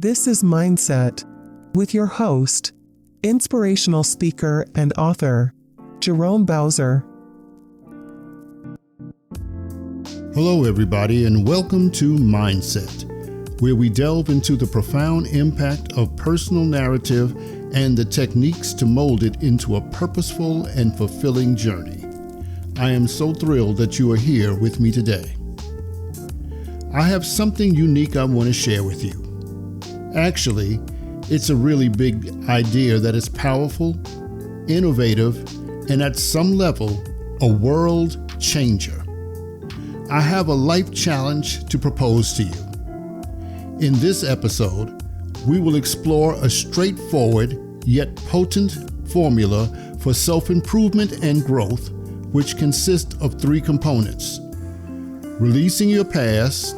This is Mindset with your host, inspirational speaker and author, Jerome Bowser. Hello, everybody, and welcome to Mindset, where we delve into the profound impact of personal narrative and the techniques to mold it into a purposeful and fulfilling journey. I am so thrilled that you are here with me today. I have something unique I want to share with you. Actually, it's a really big idea that is powerful, innovative, and at some level, a world changer. I have a life challenge to propose to you. In this episode, we will explore a straightforward yet potent formula for self-improvement and growth, which consists of three components: releasing your past,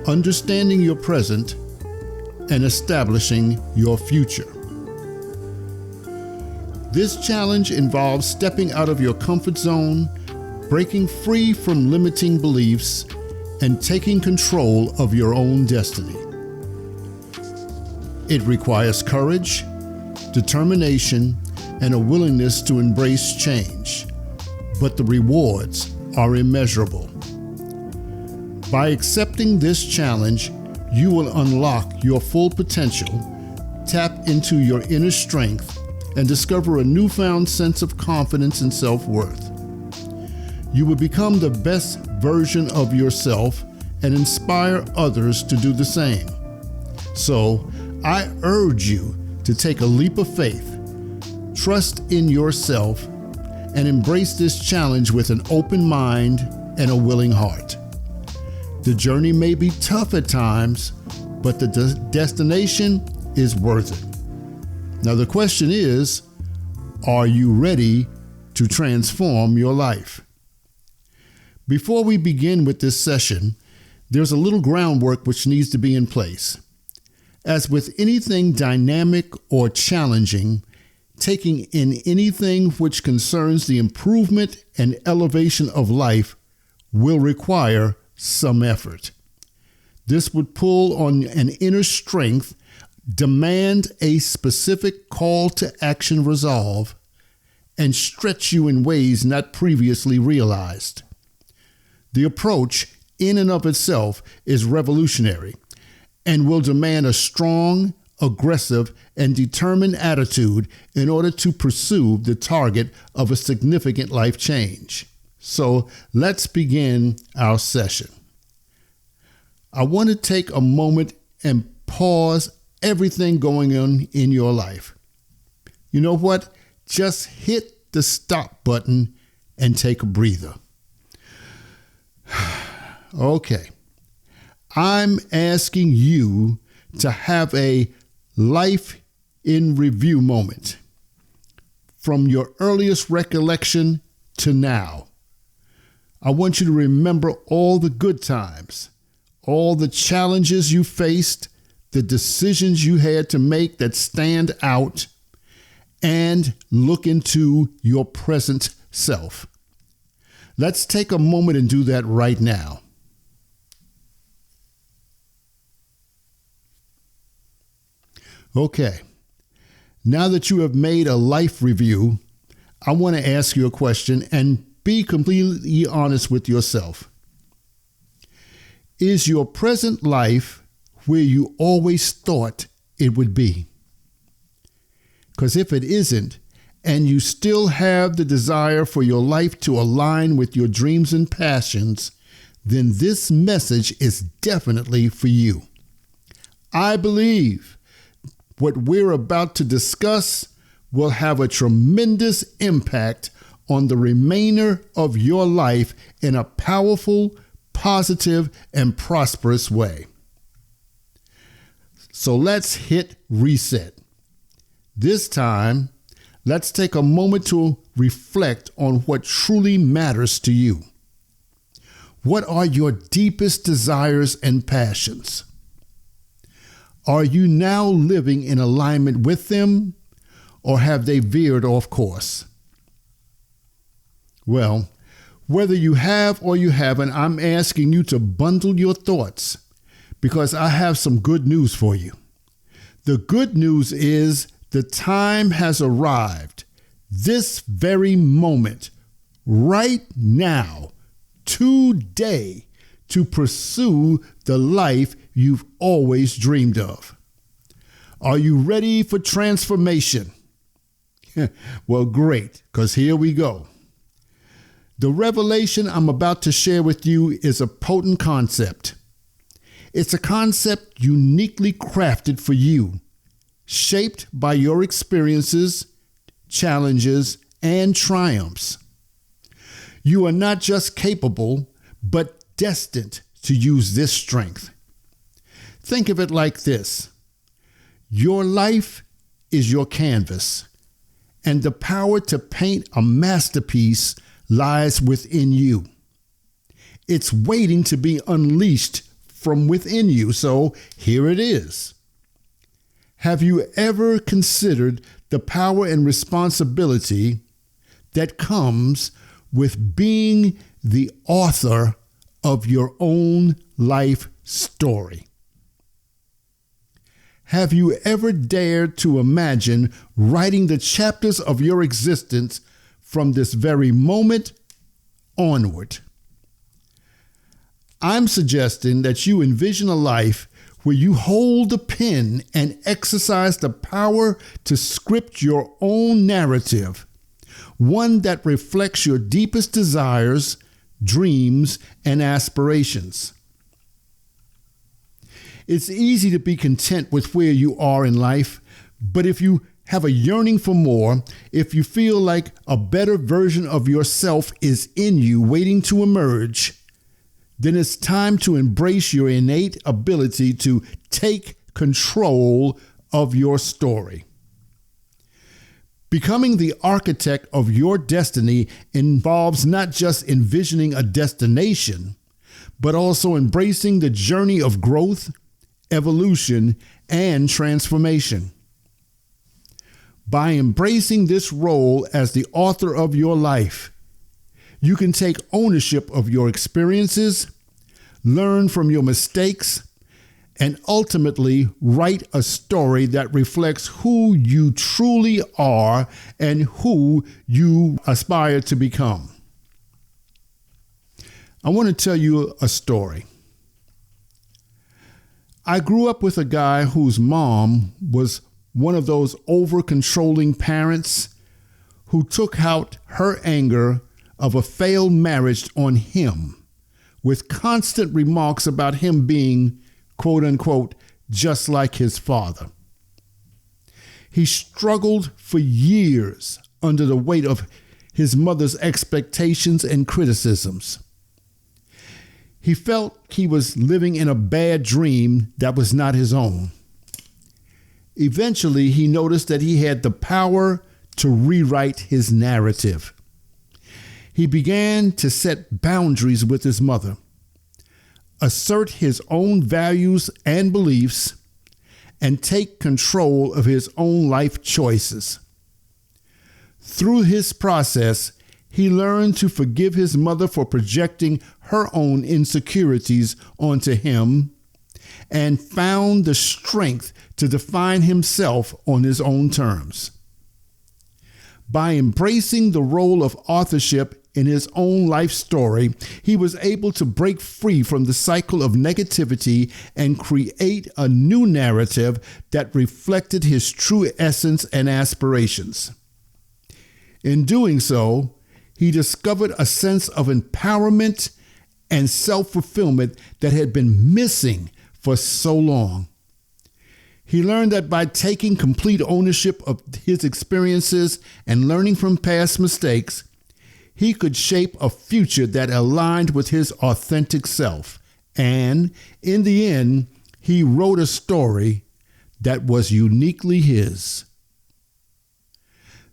understanding your present, and establishing your future. This challenge involves stepping out of your comfort zone, breaking free from limiting beliefs, and taking control of your own destiny. It requires courage, determination, and a willingness to embrace change, but the rewards are immeasurable. By accepting this challenge, you will unlock your full potential, tap into your inner strength, and discover a newfound sense of confidence and self-worth. You will become the best version of yourself and inspire others to do the same. So, I urge you to take a leap of faith, trust in yourself, and embrace this challenge with an open mind and a willing heart. The journey may be tough at times, but the destination is worth it. Now the question is, are you ready to transform your life? Before we begin with this session, there's a little groundwork which needs to be in place. As with anything dynamic or challenging, taking in anything which concerns the improvement and elevation of life will require some effort. This would pull on an inner strength, demand a specific call to action resolve, and stretch you in ways not previously realized. The approach in and of itself is revolutionary and will demand a strong, aggressive, and determined attitude in order to pursue the target of a significant life change. So let's begin our session. I want to take a moment and pause everything going on in your life. You know what? Just hit the stop button and take a breather. Okay. I'm asking you to have a life in review moment from your earliest recollection to now. I want you to remember all the good times, all the challenges you faced, the decisions you had to make that stand out, and look into your present self. Let's take a moment and do that right now. Okay, now that you have made a life review, I want to ask you a question and be completely honest with yourself. Is your present life where you always thought it would be? Because if it isn't, and you still have the desire for your life to align with your dreams and passions, then this message is definitely for you. I believe what we're about to discuss will have a tremendous impact on the remainder of your life in a powerful, positive, and prosperous way. So let's hit reset. This time, let's take a moment to reflect on what truly matters to you. What are your deepest desires and passions? Are you now living in alignment with them, or have they veered off course? Well, whether you have or you haven't, I'm asking you to bundle your thoughts because I have some good news for you. The good news is the time has arrived, this very moment, right now, today, to pursue the life you've always dreamed of. Are you ready for transformation? Well, great, because here we go. The revelation I'm about to share with you is a potent concept. It's a concept uniquely crafted for you, shaped by your experiences, challenges, and triumphs. You are not just capable, but destined to use this strength. Think of it like this. Your life is your canvas, and the power to paint a masterpiece lies within you. It's waiting to be unleashed from within you, so here it is. Have you ever considered the power and responsibility that comes with being the author of your own life story? Have you ever dared to imagine writing the chapters of your existence from this very moment onward? I'm suggesting that you envision a life where you hold the pen and exercise the power to script your own narrative, one that reflects your deepest desires, dreams, and aspirations. It's easy to be content with where you are in life, but if you have a yearning for more, if you feel like a better version of yourself is in you waiting to emerge, then it's time to embrace your innate ability to take control of your story. Becoming the architect of your destiny involves not just envisioning a destination, but also embracing the journey of growth, evolution, and transformation. By embracing this role as the author of your life, you can take ownership of your experiences, learn from your mistakes, and ultimately write a story that reflects who you truly are and who you aspire to become. I want to tell you a story. I grew up with a guy whose mom was one of those over-controlling parents who took out her anger of a failed marriage on him with constant remarks about him being, quote unquote, just like his father. He struggled for years under the weight of his mother's expectations and criticisms. He felt he was living in a bad dream that was not his own. Eventually, he noticed that he had the power to rewrite his narrative. He began to set boundaries with his mother, assert his own values and beliefs, and take control of his own life choices. Through his process, he learned to forgive his mother for projecting her own insecurities onto him and found the strength to define himself on his own terms. By embracing the role of authorship in his own life story, he was able to break free from the cycle of negativity and create a new narrative that reflected his true essence and aspirations. In doing so, he discovered a sense of empowerment and self-fulfillment that had been missing for so long. He learned that by taking complete ownership of his experiences and learning from past mistakes, he could shape a future that aligned with his authentic self. And in the end, he wrote a story that was uniquely his.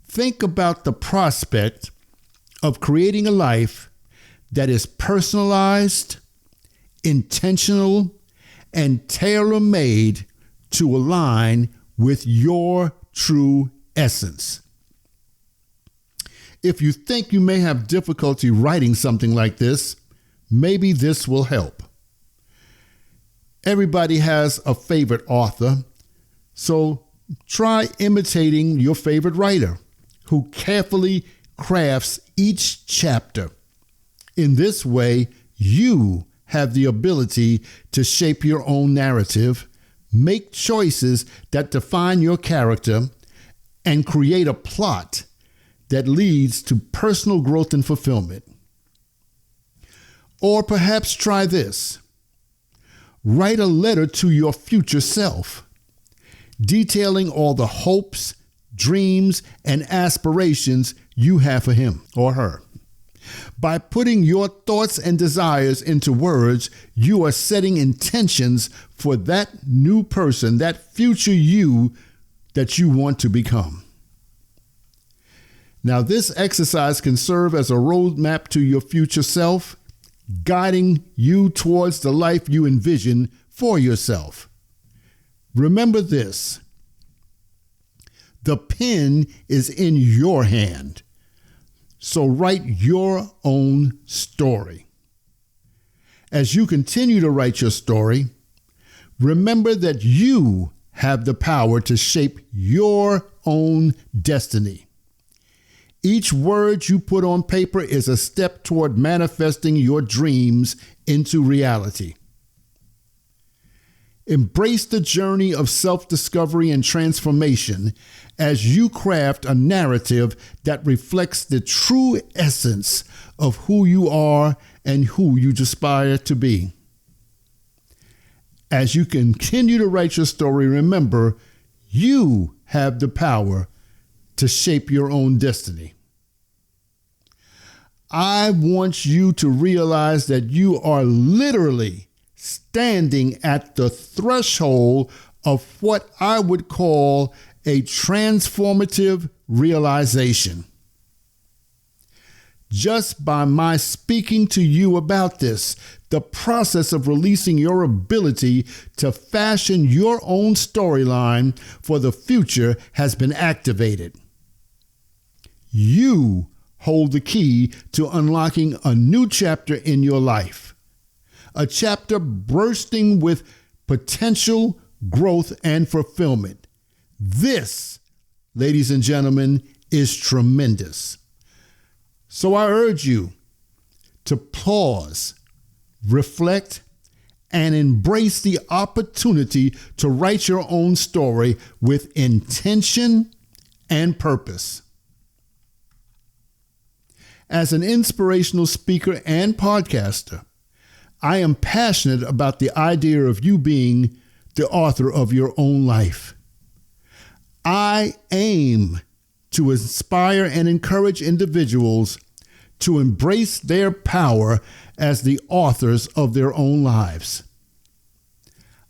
Think about the prospect of creating a life that is personalized, intentional, and tailor-made to align with your true essence. If you think you may have difficulty writing something like this, maybe this will help. Everybody has a favorite author, So try imitating your favorite writer who carefully crafts each chapter. In this way, you have the ability to shape your own narrative, make choices that define your character, and create a plot that leads to personal growth and fulfillment. Or perhaps try this. Write a letter to your future self, detailing all the hopes, dreams, and aspirations you have for him or her. By putting your thoughts and desires into words, you are setting intentions for that new person, that future you that you want to become. Now, this exercise can serve as a roadmap to your future self, guiding you towards the life you envision for yourself. Remember this: the pen is in your hand. So write your own story. As you continue to write your story, remember that you have the power to shape your own destiny. Each word you put on paper is a step toward manifesting your dreams into reality. Embrace the journey of self-discovery and transformation as you craft a narrative that reflects the true essence of who you are and who you aspire to be. As you continue to write your story, remember, you have the power to shape your own destiny. I want you to realize that you are literally standing at the threshold of what I would call a transformative realization. Just by my speaking to you about this, the process of releasing your ability to fashion your own storyline for the future has been activated. You hold the key to unlocking a new chapter in your life, a chapter bursting with potential, growth, and fulfillment. This, ladies and gentlemen, is tremendous. So I urge you to pause, reflect, and embrace the opportunity to write your own story with intention and purpose. As an inspirational speaker and podcaster, I am passionate about the idea of you being the author of your own life. I aim to inspire and encourage individuals to embrace their power as the authors of their own lives.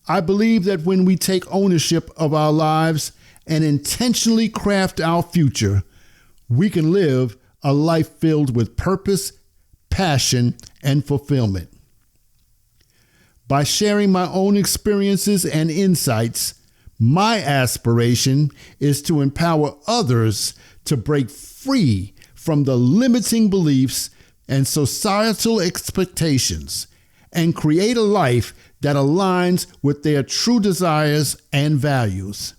I believe that when we take ownership of our lives and intentionally craft our future, we can live a life filled with purpose, passion, and fulfillment. By sharing my own experiences and insights, my aspiration is to empower others to break free from the limiting beliefs and societal expectations and create a life that aligns with their true desires and values.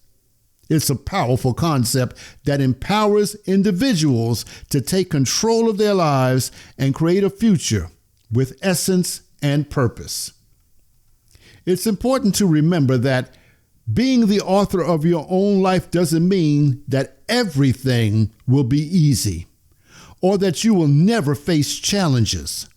It's a powerful concept that empowers individuals to take control of their lives and create a future with essence and purpose. It's important to remember that being the author of your own life doesn't mean that everything will be easy or that you will never face challenges.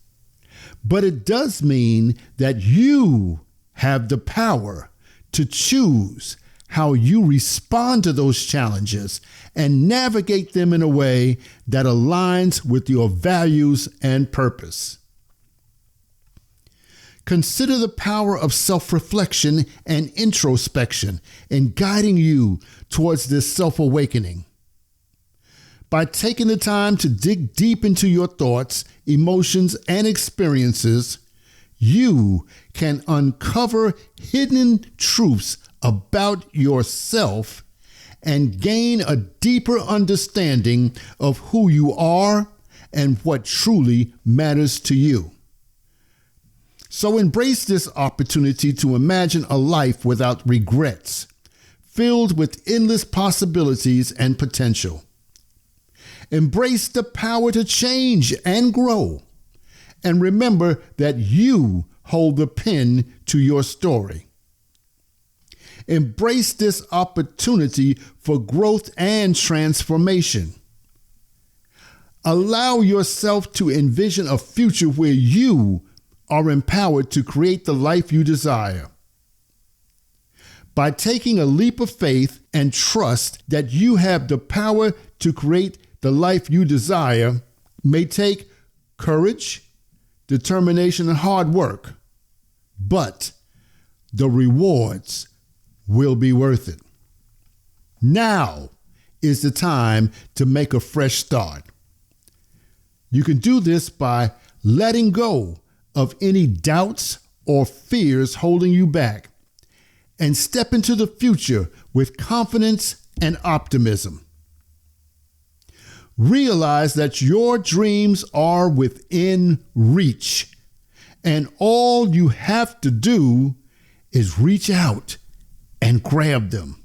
But it does mean that you have the power to choose how you respond to those challenges and navigate them in a way that aligns with your values and purpose. Consider the power of self-reflection and introspection in guiding you towards this self-awakening. By taking the time to dig deep into your thoughts, emotions, and experiences, you can uncover hidden truths about yourself and gain a deeper understanding of who you are and what truly matters to you. So embrace this opportunity to imagine a life without regrets, filled with endless possibilities and potential. Embrace the power to change and grow. And remember that you hold the pen to your story. Embrace this opportunity for growth and transformation. Allow yourself to envision a future where you are empowered to create the life you desire. By taking a leap of faith and trust that you have the power to create the life you desire, may take courage, determination, and hard work, but the rewards will be worth it. Now is the time to make a fresh start. You can do this by letting go of any doubts or fears holding you back and step into the future with confidence and optimism. Realize that your dreams are within reach, and all you have to do is reach out and grab them.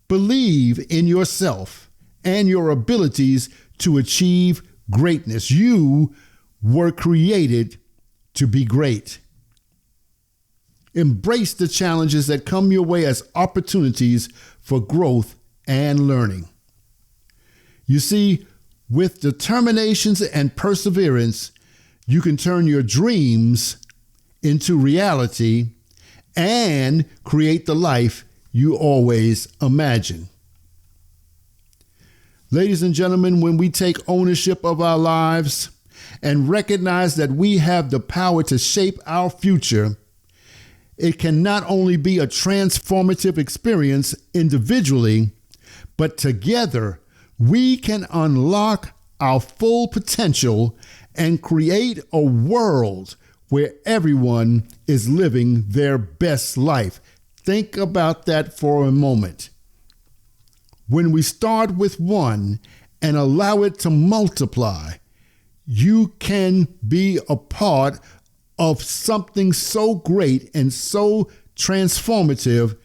Believe in yourself and your abilities to achieve greatness. You were created to be great. Embrace the challenges that come your way as opportunities for growth and learning. You see, with determinations and perseverance, you can turn your dreams into reality and create the life you always imagined. Ladies and gentlemen, when we take ownership of our lives and recognize that we have the power to shape our future, it can not only be a transformative experience individually, but together we can unlock our full potential and create a world where everyone is living their best life. Think about that for a moment. When we start with one and allow it to multiply, you can be a part of something so great and so transformative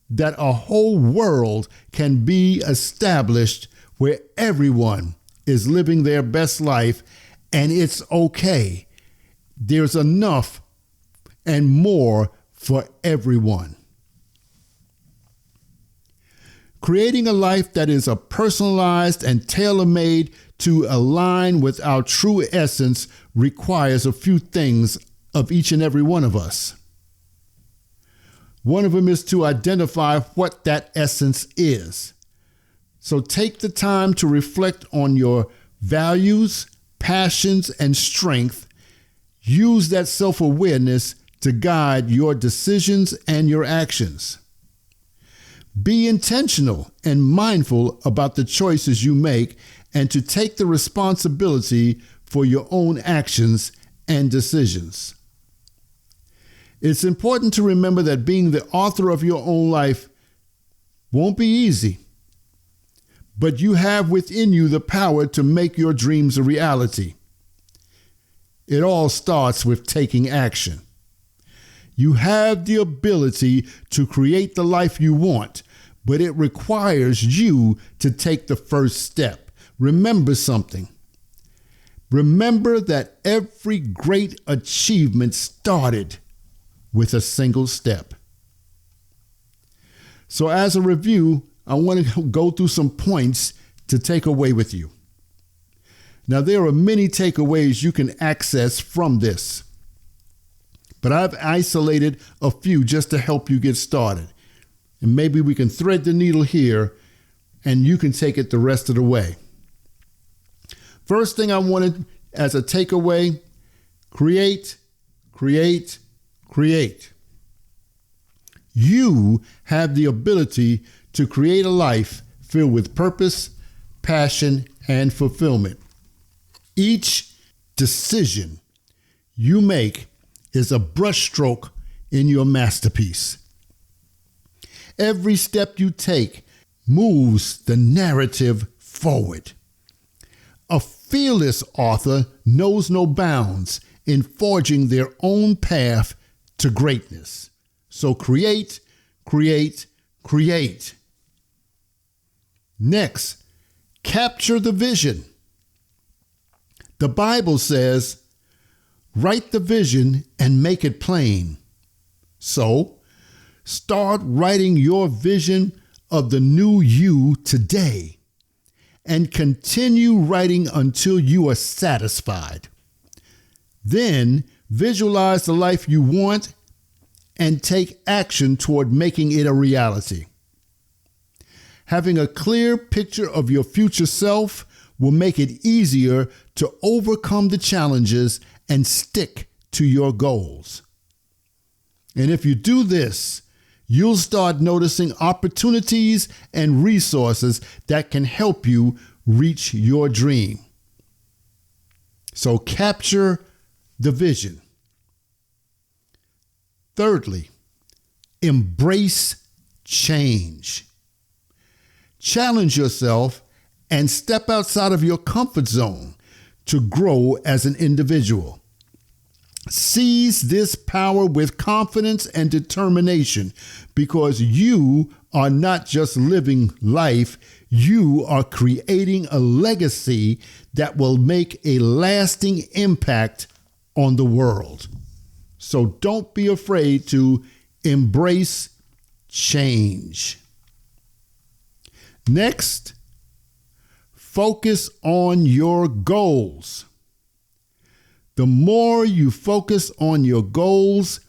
that a whole world can be established where everyone is living their best life, and it's okay. There's enough and more for everyone. Creating a life that is personalized and tailor-made to align with our true essence requires a few things of each and every one of us. One of them is to identify what that essence is. So take the time to reflect on your values, passions, and strength. Use that self-awareness to guide your decisions and your actions. Be intentional and mindful about the choices you make and to take the responsibility for your own actions and decisions. It's important to remember that being the author of your own life won't be easy, but you have within you the power to make your dreams a reality. It all starts with taking action. You have the ability to create the life you want, but it requires you to take the first step. Remember something. Remember that every great achievement started with a single step. So as a review, I want to go through some points to take away with you. Now, there are many takeaways you can access from this, but I've isolated a few just to help you get started. And maybe we can thread the needle here and you can take it the rest of the way. First thing I wanted as a takeaway, create. You have the ability to create a life filled with purpose, passion, and fulfillment. Each decision you make is a brushstroke in your masterpiece. Every step you take moves the narrative forward. A fearless author knows no bounds in forging their own path to greatness. So create. create. Next, capture the vision. The Bible says, write the vision and make it plain. So, start writing your vision of the new you today and continue writing until you are satisfied. Then, visualize the life you want and take action toward making it a reality. Having a clear picture of your future self will make it easier to overcome the challenges and stick to your goals. And if you do this, you'll start noticing opportunities and resources that can help you reach your dream. So capture the vision. Thirdly, embrace change. Challenge yourself and step outside of your comfort zone to grow as an individual. Seize this power with confidence and determination, because you are not just living life, you are creating a legacy that will make a lasting impact on the world. So don't be afraid to embrace change. Next, focus on your goals. The more you focus on your goals,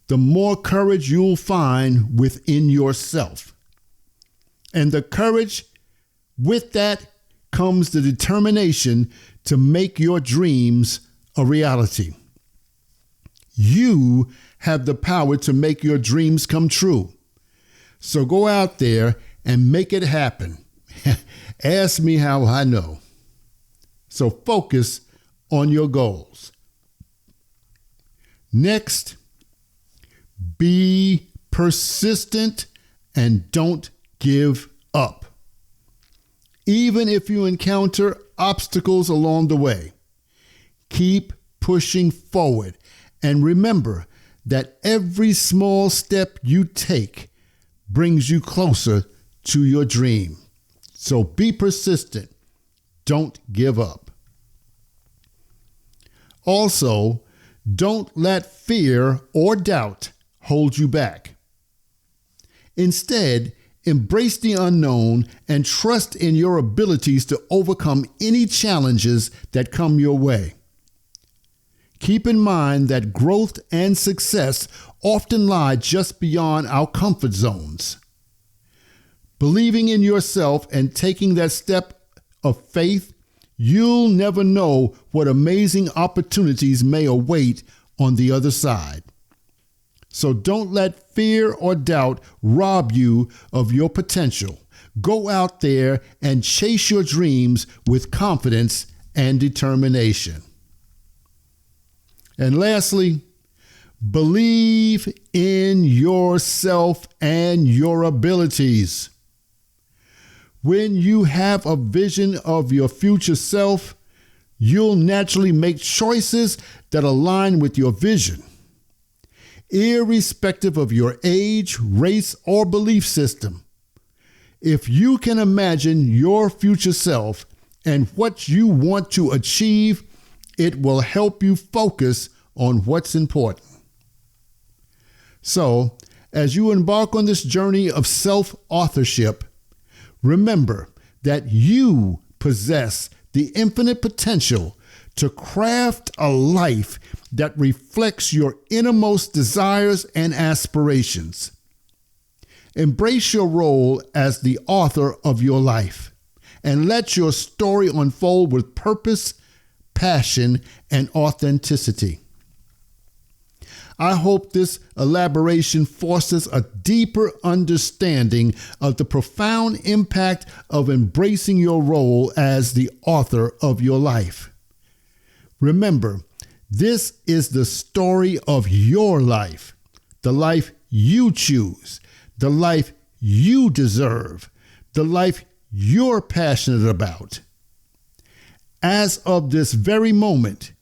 the more courage you'll find within yourself. And the courage, with that comes the determination to make your dreams a reality. You have the power to make your dreams come true. So go out there and make it happen. Ask me how I know. So focus on your goals. Next, be persistent and don't give up. Even if you encounter obstacles along the way, keep pushing forward. And remember that every small step you take brings you closer to your dream. So be persistent. Don't give up. Also, don't let fear or doubt hold you back. Instead, embrace the unknown and trust in your abilities to overcome any challenges that come your way. Keep in mind that growth and success often lie just beyond our comfort zones. Believing in yourself and taking that step of faith, you'll never know what amazing opportunities may await on the other side. So don't let fear or doubt rob you of your potential. Go out there and chase your dreams with confidence and determination. And lastly, believe in yourself and your abilities. When you have a vision of your future self, you'll naturally make choices that align with your vision. Irrespective of your age, race, or belief system, if you can imagine your future self and what you want to achieve, it will help you focus on what's important. So, as you embark on this journey of self-authorship, remember that you possess the infinite potential to craft a life that reflects your innermost desires and aspirations. Embrace your role as the author of your life and let your story unfold with purpose, passion, and authenticity. I hope this elaboration fosters a deeper understanding of the profound impact of embracing your role as the author of your life. Remember, this is the story of your life, the life you choose, the life you deserve, the life you're passionate about. As of this very moment,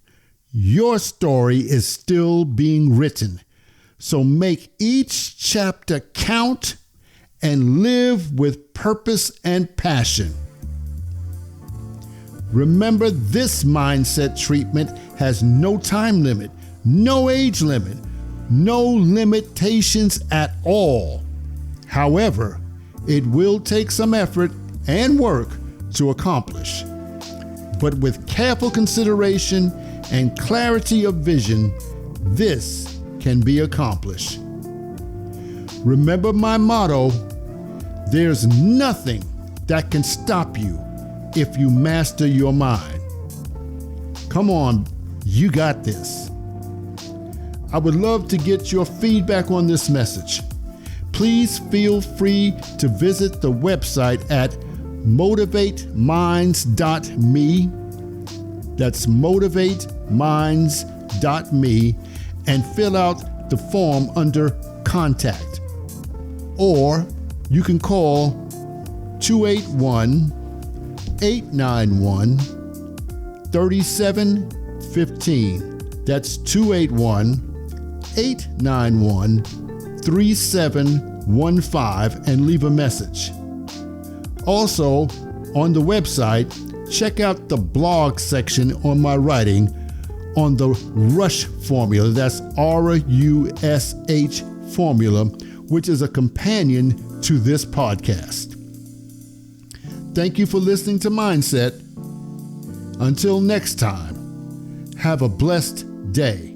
your story is still being written. So make each chapter count and live with purpose and passion. Remember, this mindset treatment has no time limit, no age limit, no limitations at all. However, it will take some effort and work to accomplish. But with careful consideration and clarity of vision, this can be accomplished. Remember my motto, there's nothing that can stop you if you master your mind. Come on, you got this. I would love to get your feedback on this message. Please feel free to visit the website at motivateminds.me. That's motivateminds.me, and fill out the form under Contact. Or you can call 281-891-3715. That's 281-891-3715 and leave a message. Also, on the website, check out the blog section on my writing on the RUSH formula. That's RUSH formula, which is a companion to this podcast. Thank you for listening to Mindset. Until next time, have a blessed day.